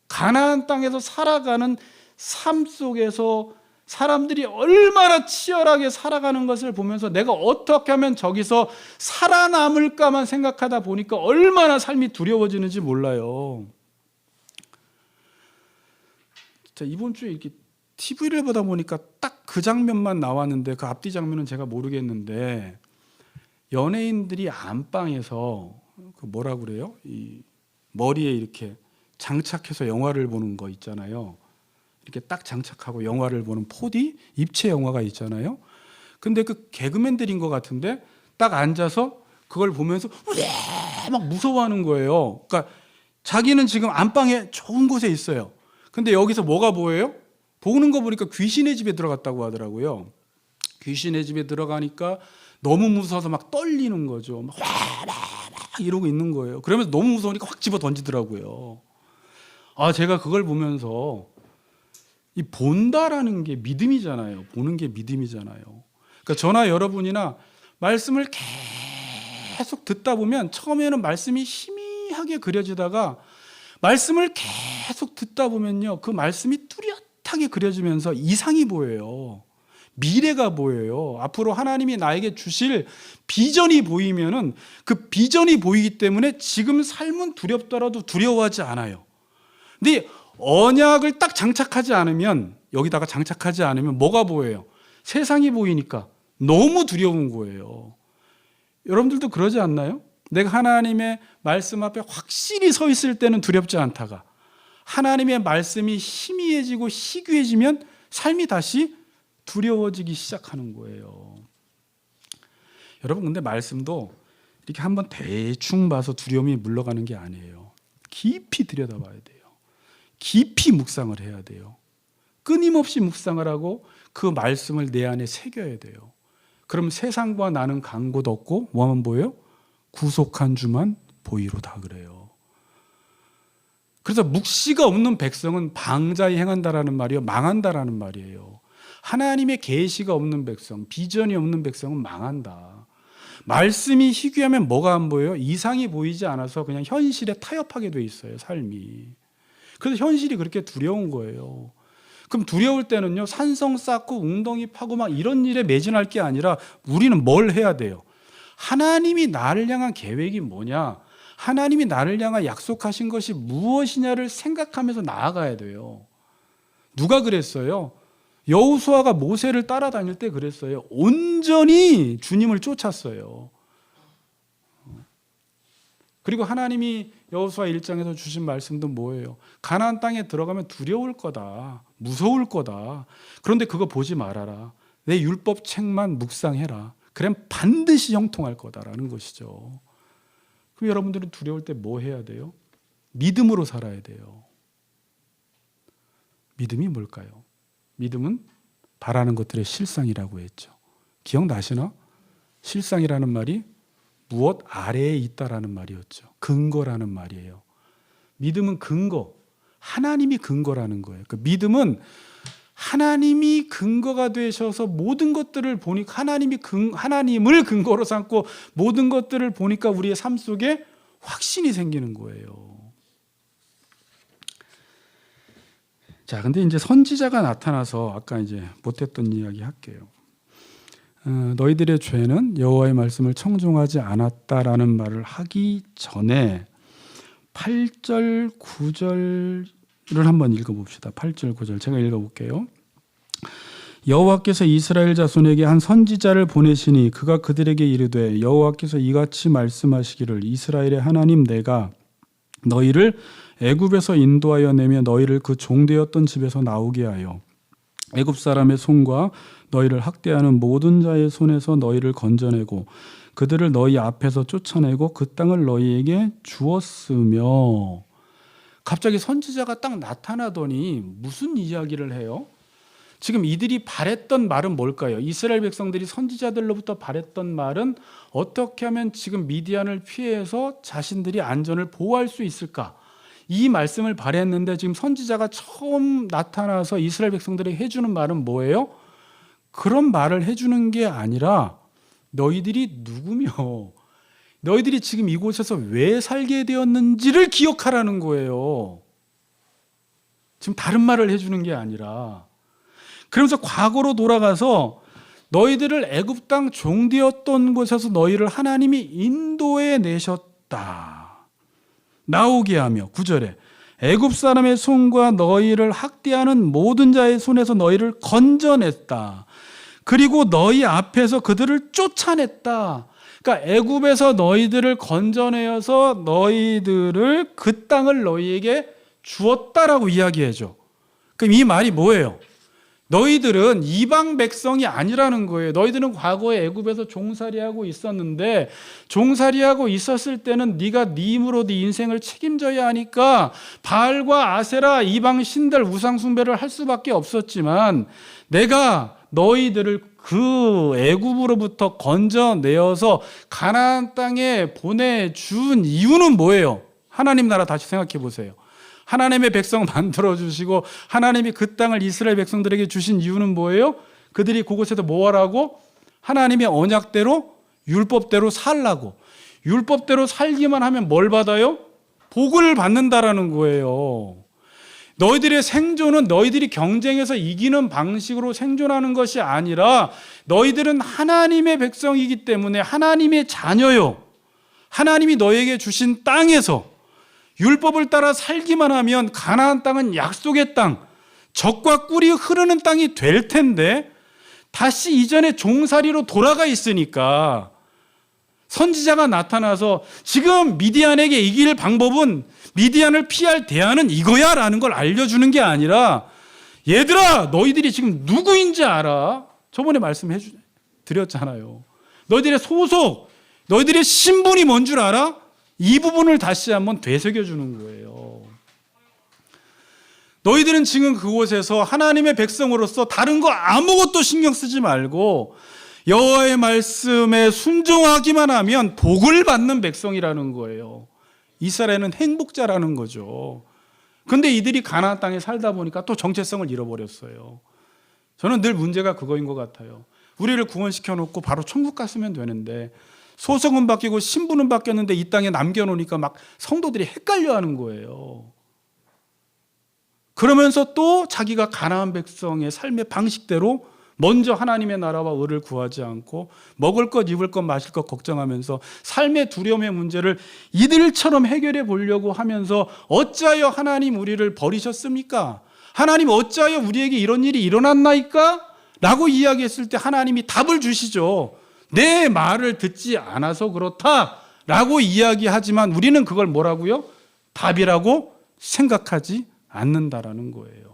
가나안 땅에서 살아가는 삶 속에서 사람들이 얼마나 치열하게 살아가는 것을 보면서 내가 어떻게 하면 저기서 살아남을까만 생각하다 보니까 얼마나 삶이 두려워지는지 몰라요. 자, 이번 주에 이렇게 TV를 보다 보니까 딱 그 장면만 나왔는데 그 앞뒤 장면은 제가 모르겠는데 연예인들이 안방에서 그 뭐라 그래요? 이 머리에 이렇게 장착해서 영화를 보는 거 있잖아요. 이렇게 딱 장착하고 영화를 보는 4D 입체 영화가 있잖아요. 근데 그 개그맨들인 것 같은데 딱 앉아서 그걸 보면서 막 무서워하는 거예요. 그러니까 자기는 지금 안방에 좋은 곳에 있어요. 근데 여기서 뭐가 보여요? 보는 거 보니까 귀신의 집에 들어갔다고 하더라고요. 귀신의 집에 들어가니까 너무 무서워서 막 떨리는 거죠. 막 이러고 있는 거예요. 그러면서 너무 무서우니까 확 집어 던지더라고요. 제가 그걸 보면서 이 본다라는 게 믿음이잖아요. 보는 게 믿음이잖아요. 그러니까 저나 여러분이나 말씀을 계속 듣다 보면 처음에는 말씀이 희미하게 그려지다가 말씀을 계속 듣다 보면요. 그 말씀이 뚜렷하게 그려지면서 이상이 보여요. 미래가 보여요. 앞으로 하나님이 나에게 주실 비전이 보이면은 그 비전이 보이기 때문에 지금 삶은 두렵더라도 두려워하지 않아요. 근데 언약을 딱 장착하지 않으면 여기다가 장착하지 않으면 뭐가 보여요? 세상이 보이니까 너무 두려운 거예요. 여러분들도 그러지 않나요? 내가 하나님의 말씀 앞에 확실히 서 있을 때는 두렵지 않다가 하나님의 말씀이 희미해지고 희귀해지면 삶이 다시 두려워지기 시작하는 거예요. 여러분 근데 말씀도 이렇게 한번 대충 봐서 두려움이 물러가는 게 아니에요. 깊이 들여다봐야 돼요. 깊이 묵상을 해야 돼요. 끊임없이 묵상을 하고 그 말씀을 내 안에 새겨야 돼요. 그럼 세상과 나는 간 곳 없고 뭐만 보여요? 구속한 주만 보이로다 그래요. 그래서 묵시가 없는 백성은 방자히 행한다라는 말이요, 망한다라는 말이에요. 하나님의 계시가 없는 백성, 비전이 없는 백성은 망한다. 말씀이 희귀하면 뭐가 안 보여요? 이상이 보이지 않아서 그냥 현실에 타협하게 돼 있어요, 삶이. 그래서 현실이 그렇게 두려운 거예요. 그럼 두려울 때는요, 산성 쌓고 웅덩이 파고 막 이런 일에 매진할 게 아니라 우리는 뭘 해야 돼요? 하나님이 나를 향한 계획이 뭐냐? 하나님이 나를 향한 약속하신 것이 무엇이냐를 생각하면서 나아가야 돼요. 누가 그랬어요? 여호수아가 모세를 따라다닐 때 그랬어요. 온전히 주님을 쫓았어요. 그리고 하나님이 여호수아 1장에서 주신 말씀도 뭐예요? 가나안 땅에 들어가면 두려울 거다. 무서울 거다. 그런데 그거 보지 말아라. 내 율법 책만 묵상해라. 그럼 반드시 형통할 거다라는 것이죠. 그럼 여러분들은 두려울 때 뭐 해야 돼요? 믿음으로 살아야 돼요. 믿음이 뭘까요? 믿음은 바라는 것들의 실상이라고 했죠. 기억나시나? 실상이라는 말이 무엇 아래에 있다라는 말이었죠. 근거라는 말이에요. 믿음은 근거, 하나님이 근거라는 거예요. 그 믿음은 하나님이 근거가 되셔서 모든 것들을 보니까 하나님을 근거로 삼고 모든 것들을 보니까 우리의 삶 속에 확신이 생기는 거예요. 자, 근데 이제 선지자가 나타나서 아까 이제 못했던 이야기 할게요. 너희들의 죄는 여호와의 말씀을 청종하지 않았다라는 말을 하기 전에 8절, 9절을 한번 읽어봅시다. 8절, 9절 제가 읽어볼게요. 여호와께서 이스라엘 자손에게 한 선지자를 보내시니 그가 그들에게 이르되 여호와께서 이같이 말씀하시기를 이스라엘의 하나님 내가 너희를 애굽에서 인도하여 내며 너희를 그 종되었던 집에서 나오게 하여 애굽 사람의 손과 너희를 학대하는 모든 자의 손에서 너희를 건져내고 그들을 너희 앞에서 쫓아내고 그 땅을 너희에게 주었으며. 갑자기 선지자가 딱 나타나더니 무슨 이야기를 해요? 지금 이들이 바랬던 말은 뭘까요? 이스라엘 백성들이 선지자들로부터 바랬던 말은 어떻게 하면 지금 미디안을 피해서 자신들이 안전을 보호할 수 있을까? 이 말씀을 바랬는데 지금 선지자가 처음 나타나서 이스라엘 백성들에게 해주는 말은 뭐예요? 그런 말을 해주는 게 아니라 너희들이 누구며 너희들이 지금 이곳에서 왜 살게 되었는지를 기억하라는 거예요. 지금 다른 말을 해주는 게 아니라. 그러면서 과거로 돌아가서 너희들을 애굽 땅 종되었던 곳에서 너희를 하나님이 인도해 내셨다. 나오게 하며 9절에 애굽 사람의 손과 너희를 학대하는 모든 자의 손에서 너희를 건져냈다. 그리고 너희 앞에서 그들을 쫓아냈다. 그러니까 애굽에서 너희들을 건져내어서 너희들을 그 땅을 너희에게 주었다라고 이야기해줘. 그럼 이 말이 뭐예요? 너희들은 이방 백성이 아니라는 거예요. 너희들은 과거에 애굽에서 종살이하고 있었는데 종살이하고 있었을 때는 네가 네 힘으로 네 인생을 책임져야 하니까 바알과 아세라 이방 신들 우상 숭배를 할 수밖에 없었지만 내가 너희들을 그 애굽으로부터 건져내어서 가나안 땅에 보내준 이유는 뭐예요? 하나님 나라 다시 생각해 보세요. 하나님의 백성 만들어주시고 하나님이 그 땅을 이스라엘 백성들에게 주신 이유는 뭐예요? 그들이 그곳에서 뭐 하라고? 하나님의 언약대로 율법대로 살라고. 율법대로 살기만 하면 뭘 받아요? 복을 받는다라는 거예요. 너희들의 생존은 너희들이 경쟁에서 이기는 방식으로 생존하는 것이 아니라 너희들은 하나님의 백성이기 때문에 하나님의 자녀요. 하나님이 너희에게 주신 땅에서 율법을 따라 살기만 하면 가나안 땅은 약속의 땅, 젖과 꿀이 흐르는 땅이 될 텐데 다시 이전의 종살이로 돌아가 있으니까 선지자가 나타나서 지금 미디안에게 이길 방법은 미디안을 피할 대안은 이거야 라는 걸 알려주는 게 아니라 얘들아 너희들이 지금 누구인지 알아? 저번에 말씀해 드렸잖아요. 너희들의 소속, 너희들의 신분이 뭔 줄 알아? 이 부분을 다시 한번 되새겨주는 거예요. 너희들은 지금 그곳에서 하나님의 백성으로서 다른 거 아무것도 신경 쓰지 말고 여호와의 말씀에 순종하기만 하면 복을 받는 백성이라는 거예요. 이스라엘은 행복자라는 거죠. 그런데 이들이 가나안 땅에 살다 보니까 또 정체성을 잃어버렸어요. 저는 늘 문제가 그거인 것 같아요. 우리를 구원시켜 놓고 바로 천국 갔으면 되는데 소속은 바뀌고 신분은 바뀌었는데 이 땅에 남겨놓으니까 막 성도들이 헷갈려하는 거예요. 그러면서 또 자기가 가나안 백성의 삶의 방식대로 먼저 하나님의 나라와 의를 구하지 않고 먹을 것, 입을 것, 마실 것 걱정하면서 삶의 두려움의 문제를 이들처럼 해결해 보려고 하면서 어찌하여 하나님 우리를 버리셨습니까? 하나님 어찌하여 우리에게 이런 일이 일어났나이까? 라고 이야기했을 때 하나님이 답을 주시죠. 내 말을 듣지 않아서 그렇다 라고 이야기하지만 우리는 그걸 뭐라고요? 답이라고 생각하지 않는다라는 거예요.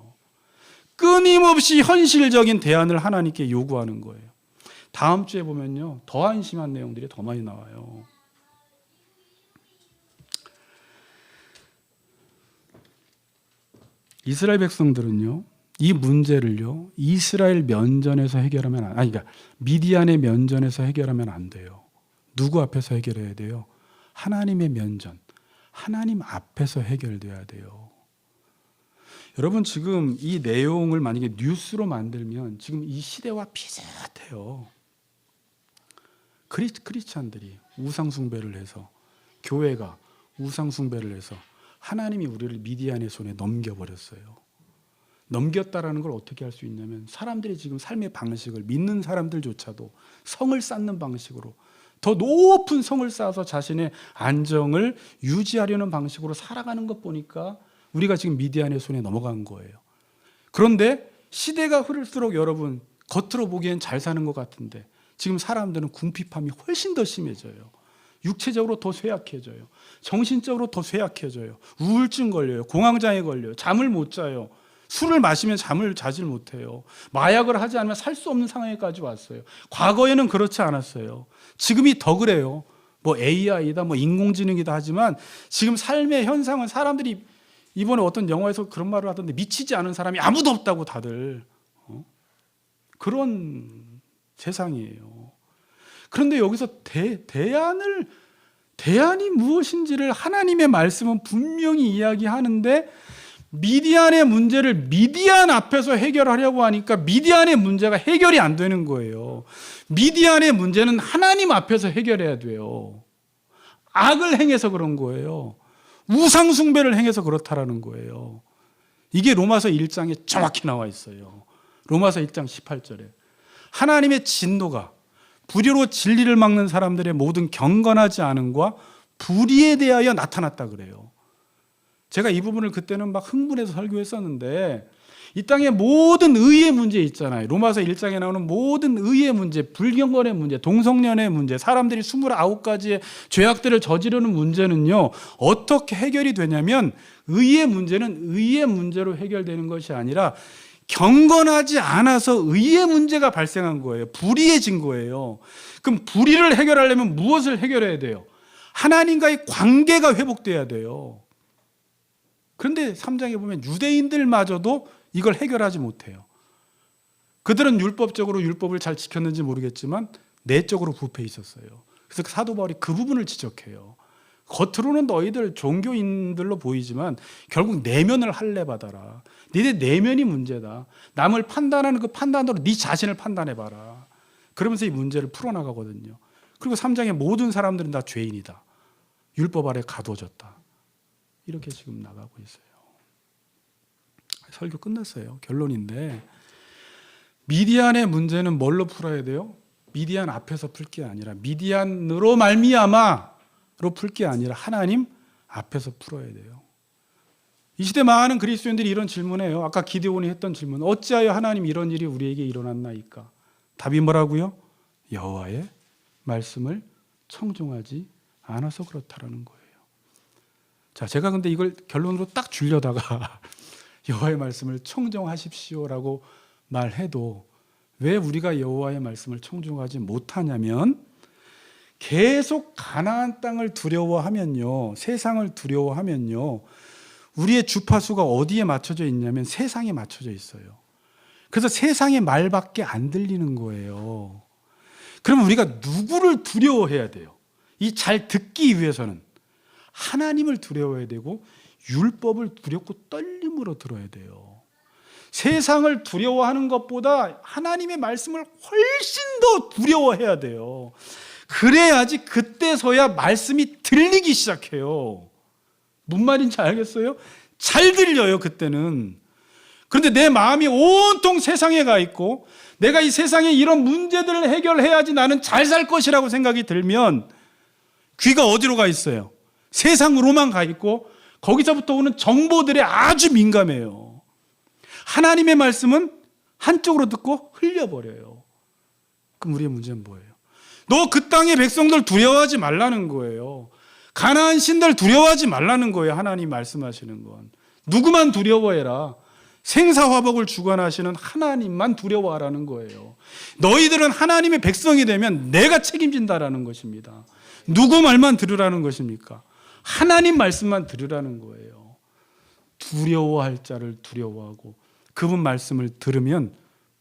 끊임없이 현실적인 대안을 하나님께 요구하는 거예요. 다음 주에 보면요, 더 안심한 내용들이 더 많이 나와요. 이스라엘 백성들은요, 이 문제를요, 이스라엘 면전에서 해결하면 그러니까 미디안의 면전에서 해결하면 안 돼요. 누구 앞에서 해결해야 돼요? 하나님의 면전, 하나님 앞에서 해결돼야 돼요. 여러분, 지금 이 내용을 만약에 뉴스로 만들면 지금 이 시대와 비슷해요. 크리스찬들이 우상숭배를 해서, 교회가 우상숭배를 해서 하나님이 우리를 미디안의 손에 넘겨버렸어요. 넘겼다라는 걸 어떻게 할 수 있냐면 사람들이 지금 삶의 방식을, 믿는 사람들조차도 성을 쌓는 방식으로, 더 높은 성을 쌓아서 자신의 안정을 유지하려는 방식으로 살아가는 것 보니까 우리가 지금 미디안의 손에 넘어간 거예요. 그런데 시대가 흐를수록 여러분, 겉으로 보기엔 잘 사는 것 같은데 지금 사람들은 궁핍함이 훨씬 더 심해져요. 육체적으로 더 쇠약해져요. 정신적으로 더 쇠약해져요. 우울증 걸려요. 공황장애 걸려요. 잠을 못 자요. 술을 마시면 잠을 자질 못해요. 마약을 하지 않으면 살 수 없는 상황에까지 왔어요. 과거에는 그렇지 않았어요. 지금이 더 그래요. 뭐 AI다, 뭐 인공지능이다 하지만 지금 삶의 현상은 사람들이, 이번에 어떤 영화에서 그런 말을 하던데, 미치지 않은 사람이 아무도 없다고 다들. 그런 세상이에요. 그런데 여기서 대안이 무엇인지를 하나님의 말씀은 분명히 이야기하는데 미디안의 문제를 미디안 앞에서 해결하려고 하니까 미디안의 문제가 해결이 안 되는 거예요. 미디안의 문제는 하나님 앞에서 해결해야 돼요. 악을 행해서 그런 거예요. 우상 숭배를 행해서 그렇다라는 거예요. 이게 로마서 1장에 정확히 나와 있어요. 로마서 1장 18절에 하나님의 진노가 불의로 진리를 막는 사람들의 모든 경건하지 않음과 불의에 대하여 나타났다 그래요. 제가 이 부분을 그때는 막 흥분해서 설교했었는데, 이 땅의 모든 의의 문제 있잖아요. 로마서 1장에 나오는 모든 의의 문제, 불경건의 문제, 동성연의 문제, 사람들이 29가지의 죄악들을 저지르는 문제는요, 어떻게 해결이 되냐면 의의 문제는 의의 문제로 해결되는 것이 아니라 경건하지 않아서 의의 문제가 발생한 거예요. 불의해진 거예요. 그럼 불의를 해결하려면 무엇을 해결해야 돼요? 하나님과의 관계가 회복돼야 돼요. 그런데 3장에 보면 유대인들마저도 이걸 해결하지 못해요. 그들은 율법적으로 율법을 잘 지켰는지 모르겠지만 내적으로 부패해 있었어요. 그래서 사도 바울이 그 부분을 지적해요. 겉으로는 너희들 종교인들로 보이지만 결국 내면을 할례받아라. 니네 내면이 문제다. 남을 판단하는 그 판단으로 네 자신을 판단해봐라. 그러면서 이 문제를 풀어나가거든요. 그리고 3장에 모든 사람들은 다 죄인이다. 율법 아래 가두어졌다. 이렇게 지금 나가고 있어요. 설교 끝났어요. 결론인데, 미디안의 문제는 뭘로 풀어야 돼요? 미디안 앞에서 풀 게 아니라, 미디안으로 말미암아로 풀 게 아니라 하나님 앞에서 풀어야 돼요. 이 시대 많은 그리스도인들이 이런 질문해요. 아까 기드온이 했던 질문, 어찌하여 하나님 이런 일이 우리에게 일어났나이까? 답이 뭐라고요? 여호와의 말씀을 청종하지 않아서 그렇다라는 거예요. 자, 제가 근데 이걸 결론으로 딱 줄려다가 여호와의 말씀을 청종하십시오라고 말해도 왜 우리가 여호와의 말씀을 청종하지 못하냐면, 계속 가나안 땅을 두려워하면요, 세상을 두려워하면요, 우리의 주파수가 어디에 맞춰져 있냐면 세상에 맞춰져 있어요. 그래서 세상의 말밖에 안 들리는 거예요. 그러면 우리가 누구를 두려워해야 돼요? 이 잘 듣기 위해서는 하나님을 두려워해야 되고 율법을 두렵고 떨림으로 들어야 돼요. 세상을 두려워하는 것보다 하나님의 말씀을 훨씬 더 두려워해야 돼요. 그래야지 그때서야 말씀이 들리기 시작해요. 무슨 말인지 알겠어요? 잘 들려요, 그때는. 그런데 내 마음이 온통 세상에 가 있고 내가 이 세상에 이런 문제들을 해결해야지 나는 잘 살 것이라고 생각이 들면 귀가 어디로 가 있어요? 세상으로만 가 있고 거기서부터 오는 정보들에 아주 민감해요. 하나님의 말씀은 한쪽으로 듣고 흘려버려요. 그럼 우리의 문제는 뭐예요? 너 그 땅의 백성들 두려워하지 말라는 거예요. 가나안 신들 두려워하지 말라는 거예요. 하나님 말씀하시는 건. 누구만 두려워해라. 생사화복을 주관하시는 하나님만 두려워하라는 거예요. 너희들은 하나님의 백성이 되면 내가 책임진다라는 것입니다. 누구 말만 들으라는 것입니까? 하나님 말씀만 들으라는 거예요. 두려워할 자를 두려워하고 그분 말씀을 들으면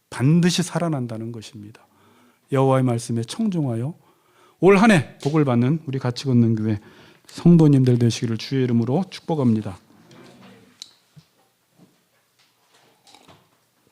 반드시 살아난다는 것입니다. 여호와의 말씀에 청종하여 올 한 해 복을 받는 우리 같이 걷는 교회 성도님들 되시기를 주의 이름으로 축복합니다.